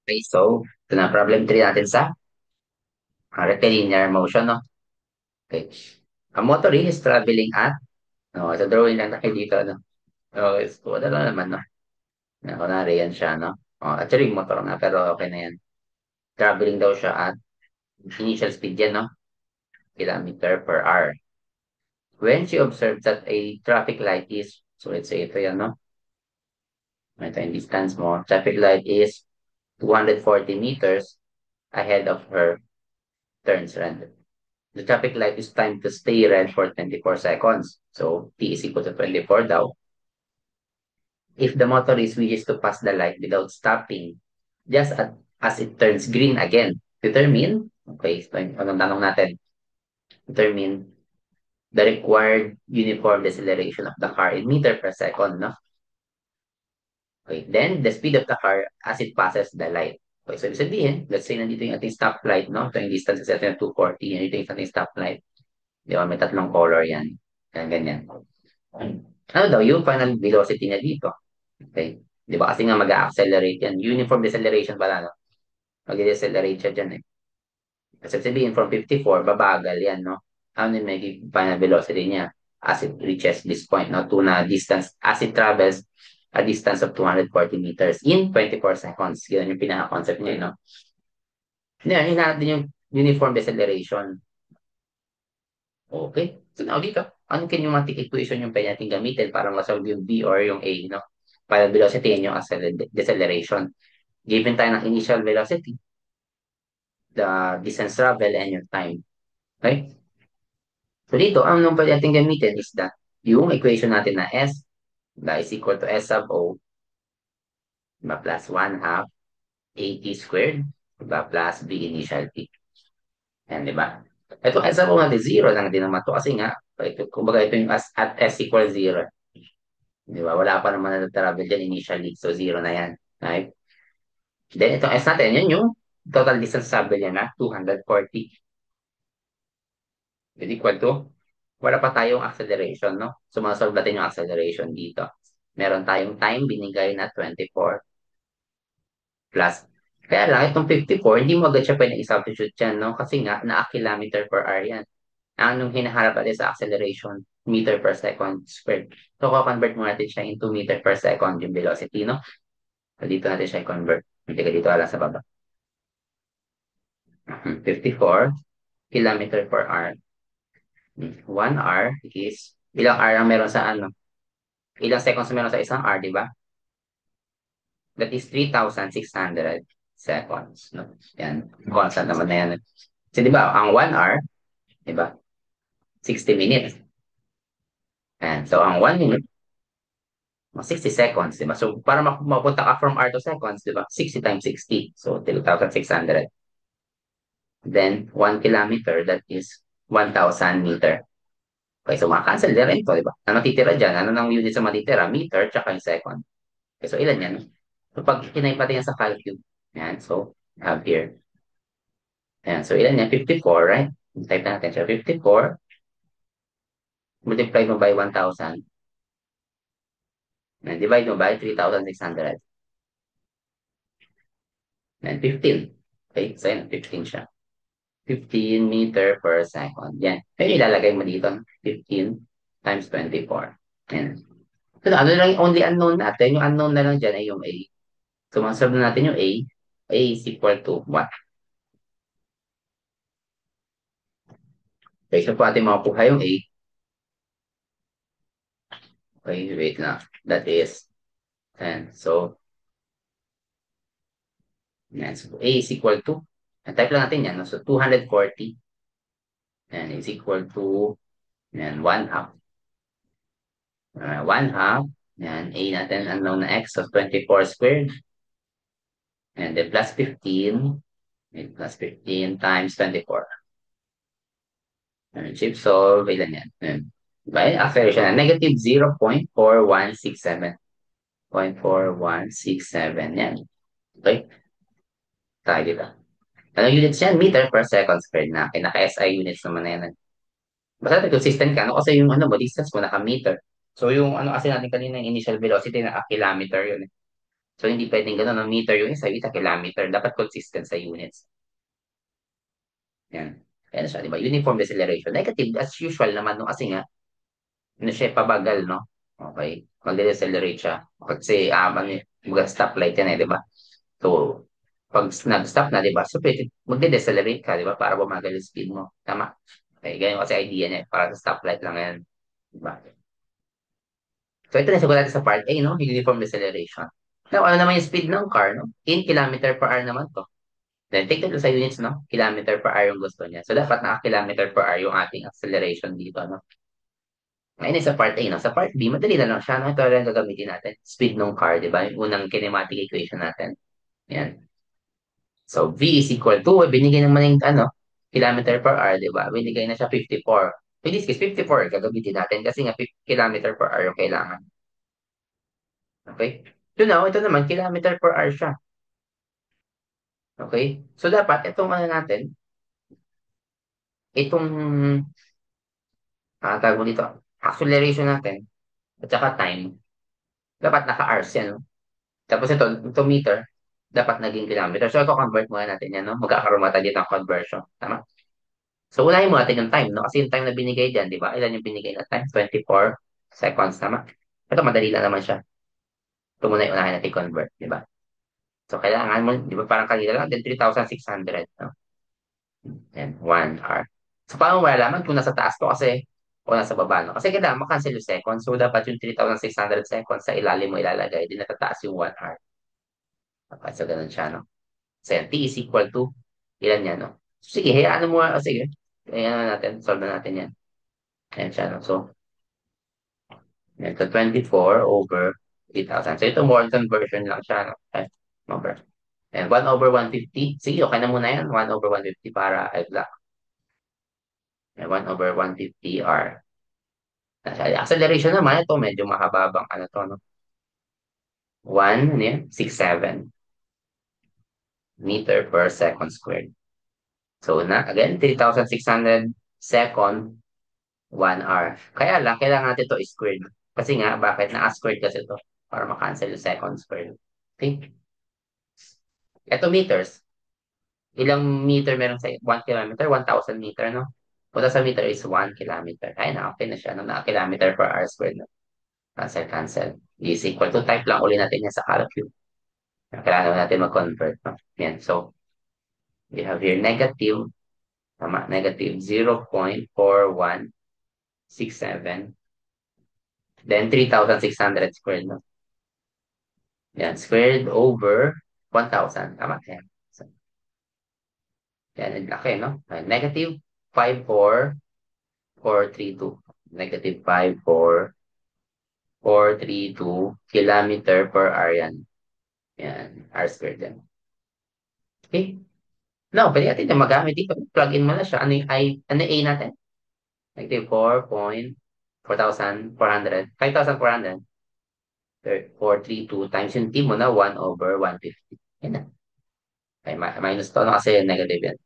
Okay, so ito na problem 3 natin sa rectilinear motion, no? Okay. A motorist is traveling at, no, so drawing lang tayo dito, no? Okay, so wala lang naman, no? Kunwari yan siya, no? Actually, motor na, pero okay na yan. Traveling daw siya at initial speed yan, no? Kilometer per hour. When she observes that a traffic light is, so let's say ito yan, no? Ito yung distance mo. Traffic light is 240 meters ahead of her turns red. The traffic light is timed to stay red for 24 seconds. So, T is equal to 24 daw. If the motorist wishes to pass the light without stopping, just as it turns green again, determine, okay, so anong tanong natin? Determine the required uniform deceleration of the car in meter per second, no? Okay, then the speed of the car as it passes the light. Okay, so ibig sabihin, let's say nandito yung ating stoplight, no? Ito yung distance sa ating 240, yan ito yung ating stoplight. Di ba? May tatlong color yan. Yan, ganyan. Ano daw, yung final velocity niya dito. Okay? Di ba? Kasi nga mag-accelerate yan. Uniform deceleration pala, no? Mag-decelerate siya dyan, eh. Kasi sabihin, from 54, babagal yan, no? Ano yung magiging final velocity niya as it reaches this point, no? To na distance, as it travels a distance of 240 meters in 24 seconds. Yan yung pinaka-concept niya, no? Yan, hinahanap din yung uniform deceleration. Okay. So now dito, ano kinematic equation yung pwede natin gamitin para masolve yung V or yung A, no? Para velocity and yung deceleration. Given tayo ng initial velocity, the distance travel, and yung time. Okay? So dito, ang nung pwede natin gamitin is that yung equation natin na S that is equal to S sub O, diba, plus 1 half AT squared, diba, plus B initial T. Yan, diba? Ito, S sub O natin, 0 lang din naman to kasi nga, ito, kumbaga ito yung at S equals 0. Di ba? Wala pa naman na travel dyan initially. So, 0 na yan. Right? Then, itong S natin, yun yung total distance sabi niya na 240. Is equal to, wala pa tayong acceleration, no? So, masolve natin yung acceleration dito. Meron tayong time binigay na 24 plus. Kaya lang, itong 54, hindi mo agad siya pwedeng i-substitute dyan, no? Kasi nga, na-kilometer per hour yan. Anong hinaharap natin sa acceleration? Meter per second squared. So, convert mo natin siya into meter per second yung velocity, no? So, dito natin siya i-convert. Hindi ka dito alam sa baba. 54 kilometer per hour. 1 hour is, ilang hour ang meron sa ano? Ilang seconds meron sa isang hour, di ba? That is 3,600 seconds. No? Yan. Constant naman na yan. So, di ba, ang 1 hour, di ba? 60 minutes. And so, ang 1 minute, 60 seconds, di ba? So, para mapunta ka from hour to seconds, di ba? 60 times 60. So, 2,600. Then, 1 kilometer, that is 1,000 meter. Okay, so maka-cancel na rin to, di ba? Ano titira dyan? Ano nang unit sa matitira? Meter, tsaka yung second. Okay, so ilan yan? So pag kinay pati yan sa calcube, yan, so have here. Yan, so ilan yan? 54, right? Type natin siya. 54, multiply mo by 1,000. And divide mo by 3,600. And 15. Okay, so yan, 15 siya. 15 meter per second. Yan. Kaya ilalagay mo dito, 15 times 24. Yan. So, ano lang yung only unknown natin? Yung unknown na lang dyan ay yung A. So, masolve na natin yung A. A is equal to what? Okay, so po ating makukuha yung A. Okay, wait na. That is 10. So, yan. So, A is equal to, type lang natin yan. No? So, 240. And is equal to, yan, 1 half. 1 half. Yan, A natin, unknown na X of 24 squared. And then plus 15. And plus 15 times 24. And chip solve, ilan yan? Yan. Right? Acceleration na negative 0.4167. 0.4167. Yan. Okay? Tayo dito. Anong units yan? Meter per second squared na. Kaya naka-SI units naman na yan. Basta consistent ka. Ano? Kasi yung ano mo, distance mo naka-meter. So yung ano kasi natin kanina yung initial velocity na kilometer yun. Eh. So, hindi pwedeng ganun, no? Meter yung isa, yung isa kilometer. Dapat consistent sa units. Yan. Kaya siya, di ba? Uniform deceleration. Negative, as usual naman, no? Kasi nga, ano siya, pabagal, no? Okay. Mag-decelerate siya. Kasi, ano, mag-stoplight yan, di ba? So, pag nag-stop na, di ba? So, pwede, mag-decelerate ka, di ba? Para bumagal yung speed mo. Tama. Okay, ganyan kasi idea niya. Para sa stoplight lang yan. Di ba? So, ito na sagot natin sa part A, no? Uniform deceleration. Now, ano naman yung speed ng car, no? In kilometer per hour naman to. Then, take it sa units, no? Kilometer per hour yung gusto niya. So, dapat naka-kilometer per hour yung ating acceleration dito, no? Ngayon, sa part A, no? Sa part B, madali na lang siya, no? Ito lang gagamitin natin. Speed ng car, di ba? Yung unang kinematic equation natin. Yan. So, V is equal to, binigay naman yung, kilometer per hour, di ba? Binigay na siya 54. In this case, 54, gagamitin natin kasi nga 50 kilometer per hour yung kailangan. Okay? So now, ito naman, kilometer per hour siya. Okay? So, dapat, itong ano natin, itong, tawag mo dito, acceleration natin, at saka time, dapat naka-hours yan, no? Tapos ito meter, dapat naging kilometer. So, i-convert muna natin yan, no? Magkakaroon mata dito ng conversion. Tama? So, unahin mo natin yung time, no? Kasi yung time na binigay dyan, di ba? Ilan yung binigay na time? 24 seconds, tama? Ito, madali lang naman siya. Ito muna yung unahin natin convert, di ba? So, kailangan mo, di ba parang kanina lang, then 3,600, no? Yan, 1 hour. So, paano mo malalaman kung nasa taas to kasi o nasa baba, no? Kasi kailangan makancel yung seconds. So, dapat yung 3,600 seconds sa ilalim mo ilalagay. Di natataas yung 1 hour. Okay, so, ganun siya, no? So, yan, T is equal to, ilan yan, no? So, sige, hayaan mo, sige. Ayan na natin, solve na natin yan. Ayan siya, no? So, yan, so 24 over 3,000. So, ito more conversion lang siya, no? Okay, number. And 1 over 150. Sige, okay na muna yan. 1 over 150 para ay black. And 1 over 150 R. Acceleration naman, ito medyo mahababang ano to, no? 1, ano yan? 6, 7 meter per second squared. So, again, 3,600 second, 1 hour. Kaya lang, kailangan natin ito squared. Kasi nga, bakit? Na-squared kasi ito para makancel yung second squared. Okay? Ito meters. Ilang meter meron sa 1 kilometer? 1,000 meter, no? Punta sa meter is 1 kilometer. Ay, na, okay na siya. No? Na kilometer per hour squared. No? Cancel, cancel. Is equal to type lang uli natin yan sa calculus. Kailangan naman natin mag-convert. No? Yan. So, we have here negative, tama, negative 0.4167. Then, 3,600 squared. No? Yan. Squared over 1,000. Tama. Yan. So, yan. Ang laki, no? Negative 54432. Negative 54432 kilometer per hour yan. Yan. R squared yan. Okay. No, pwede natin na magamit dito. Plug-in mo na siya. Ano yung A natin? Negative 4,400. 5,400. 432 times yung T mo na 1 over 150. Yan na. Okay, minus to, no? Kasi negative yan.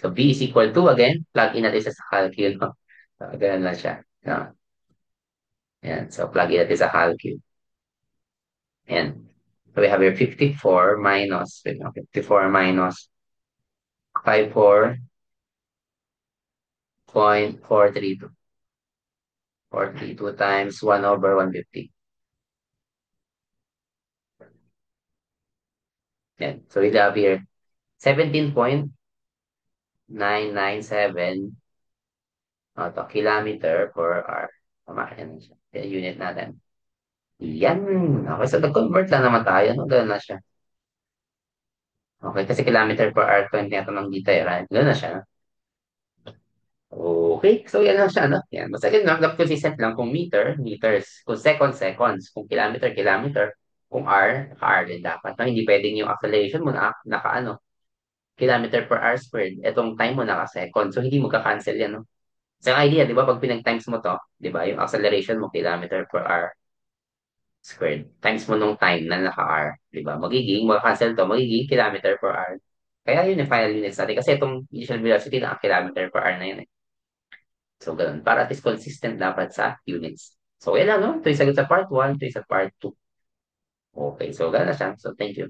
So, B is equal to, again, plug in natin sa calcul. No? So, ganun lang siya. No? Yan. So, plug in natin sa calcul. Yan. So, we have here 54 minus, wait, no, 54 minus 54.432. 432 times 1 over 150. Yan. So, we have here 17.997 kilometer per hour. Tama, yan siya. Yan, unit natin. Yan. Okay, so nag-convert lang naman tayo. No? Ganun na siya. Okay, kasi kilometer per hour 20 na ito ng dito, right? Ganun na siya. No? Okay, so yan lang siya, no? Yan. Basta yun lang, dapat consistent lang kung meter, meters, kung second, seconds, kung kilometer, kilometer, kung R, naka-R din dapat. No? Hindi pwedeng yung acceleration mo na, naka-ano, kilometer per hour squared. Itong time mo naka-second. So, hindi mo ka-cancel yan, no? So, ang idea, di ba, pag pinag-times mo to, di ba, yung acceleration mo, kilometer per hour squared, times mo nung time na naka-R, di ba, mag-cancel to, magiging kilometer per hour. Kaya yun yung final units natin. Kasi itong initial velocity na kilometer per hour na yun eh. So, ganun. Para at least consistent dapat sa units. So, yan lang, no? Ito yung sagot sa part 1, ito yung sa part 2. Okay, so gano'n na siya. So, thank you.